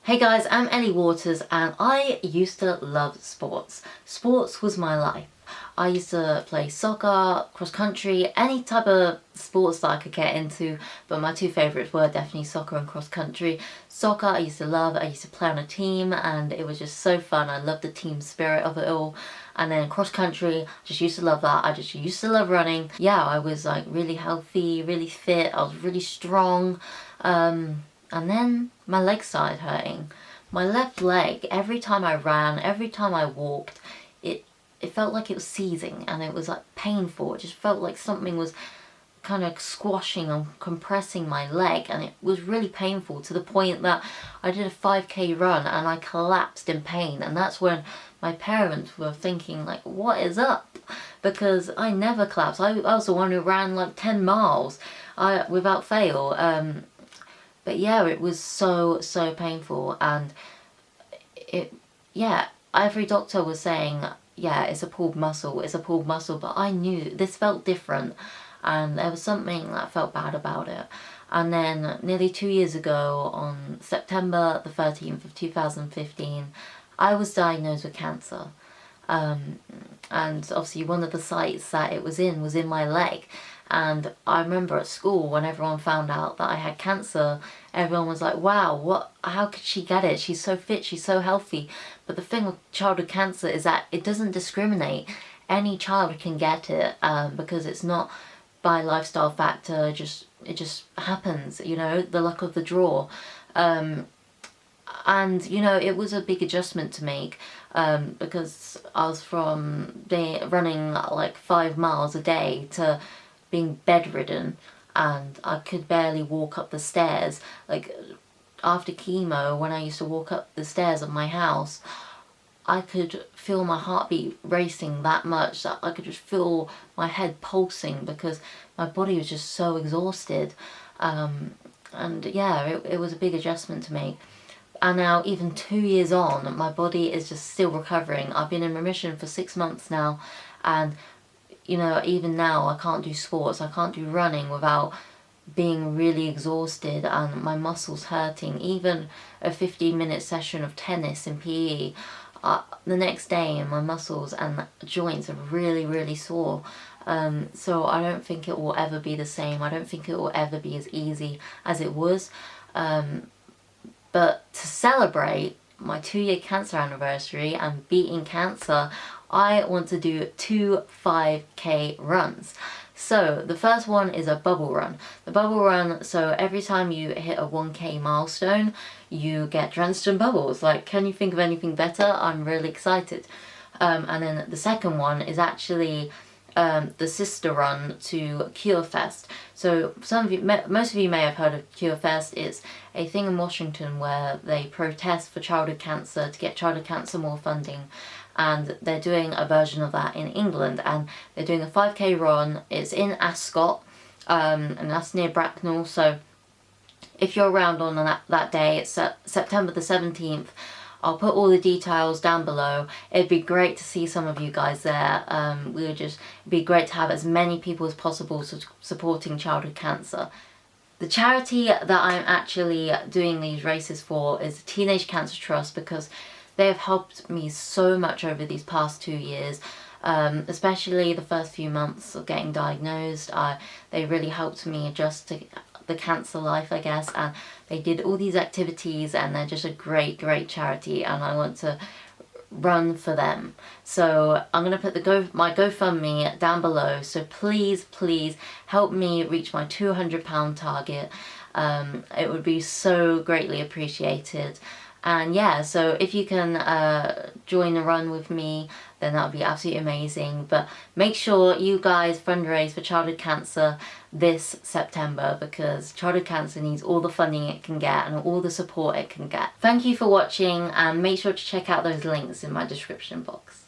Hey guys, I'm Ellie Waters and I used to love sports. Sports was my life. I used to play soccer, cross country, any type of sports that I could get into, but my two favourites were definitely soccer and cross country. Soccer I used to love, I used to play on a team and it was just so fun. I loved the team spirit of it all. And then cross country, just used to love that. I just used to love running. Yeah, I was like really healthy, really fit, I was really strong. And then my legs started hurting. My left leg, every time I ran, every time I walked, it felt like it was seizing and it was like painful. It just felt like something was kind of squashing and compressing my leg, and it was really painful to the point that I did a 5k run and I collapsed in pain. And that's when my parents were thinking like, what is up? Because I never collapsed. I was the one who ran like 10 miles without fail. But yeah, it was so painful, and every doctor was saying, yeah, it's a pulled muscle, but I knew this felt different and there was something that felt bad about it. And then nearly 2 years ago, on September the 13th of 2015, I was diagnosed with cancer. And obviously one of the sites that it was in my leg. And I remember at school when everyone found out that I had cancer, everyone was like, wow, how could she get it? She's so fit, she's so healthy. But the thing with childhood cancer is that it doesn't discriminate. Any child can get it because it's not by lifestyle factor, it just happens, you know, the luck of the draw. And you know, it was a big adjustment to make because I was from running like 5 miles a day to being bedridden, and I could barely walk up the stairs. Like after chemo, when I used to walk up the stairs of my house, I could feel my heartbeat racing that much that I could just feel my head pulsing because my body was just so exhausted. And yeah, it was a big adjustment to make. And now, even 2 years on, my body is just still recovering. I've been in remission for 6 months now, and you know, even now I can't do sports, I can't do running without being really exhausted and my muscles hurting. Even a 15-minute session of tennis in PE, the next day my muscles and joints are really sore. So I don't think it will ever be the same. I don't think it will ever be as easy as it was. But to celebrate my 2-year cancer anniversary and beating cancer, I want to do 2 5k runs. So the first one is a bubble run. The bubble run, so every time you hit a 1k milestone, you get drenched in bubbles. Like, can you think of anything better? I'm really excited. And then the second one is actually the sister run to Cure Fest. So most of you may have heard of Cure Fest. It's a thing in Washington where they protest for childhood cancer to get childhood cancer more funding. And they're doing a version of that in England, and they're doing a 5k run. It's in Ascot, and that's near Bracknell. So if you're around on that day, it's September the 17th. I'll put all the details down below. It'd be great to see some of you guys there. It'd be great to have as many people as possible supporting childhood cancer. The charity that I'm actually doing these races for is the Teenage Cancer Trust, because they have helped me so much over these past 2 years, especially the first few months of getting diagnosed. They really helped me adjust to the cancer life, I guess, and they did all these activities, and they're just a great charity, and I want to run for them. So I'm going to put my GoFundMe down below, so please help me reach my £200 target. It would be so greatly appreciated. And yeah, so if you can join the run with me, then that would be absolutely amazing. But make sure you guys fundraise for childhood cancer this September, because childhood cancer needs all the funding it can get and all the support it can get. Thank you for watching, and make sure to check out those links in my description box.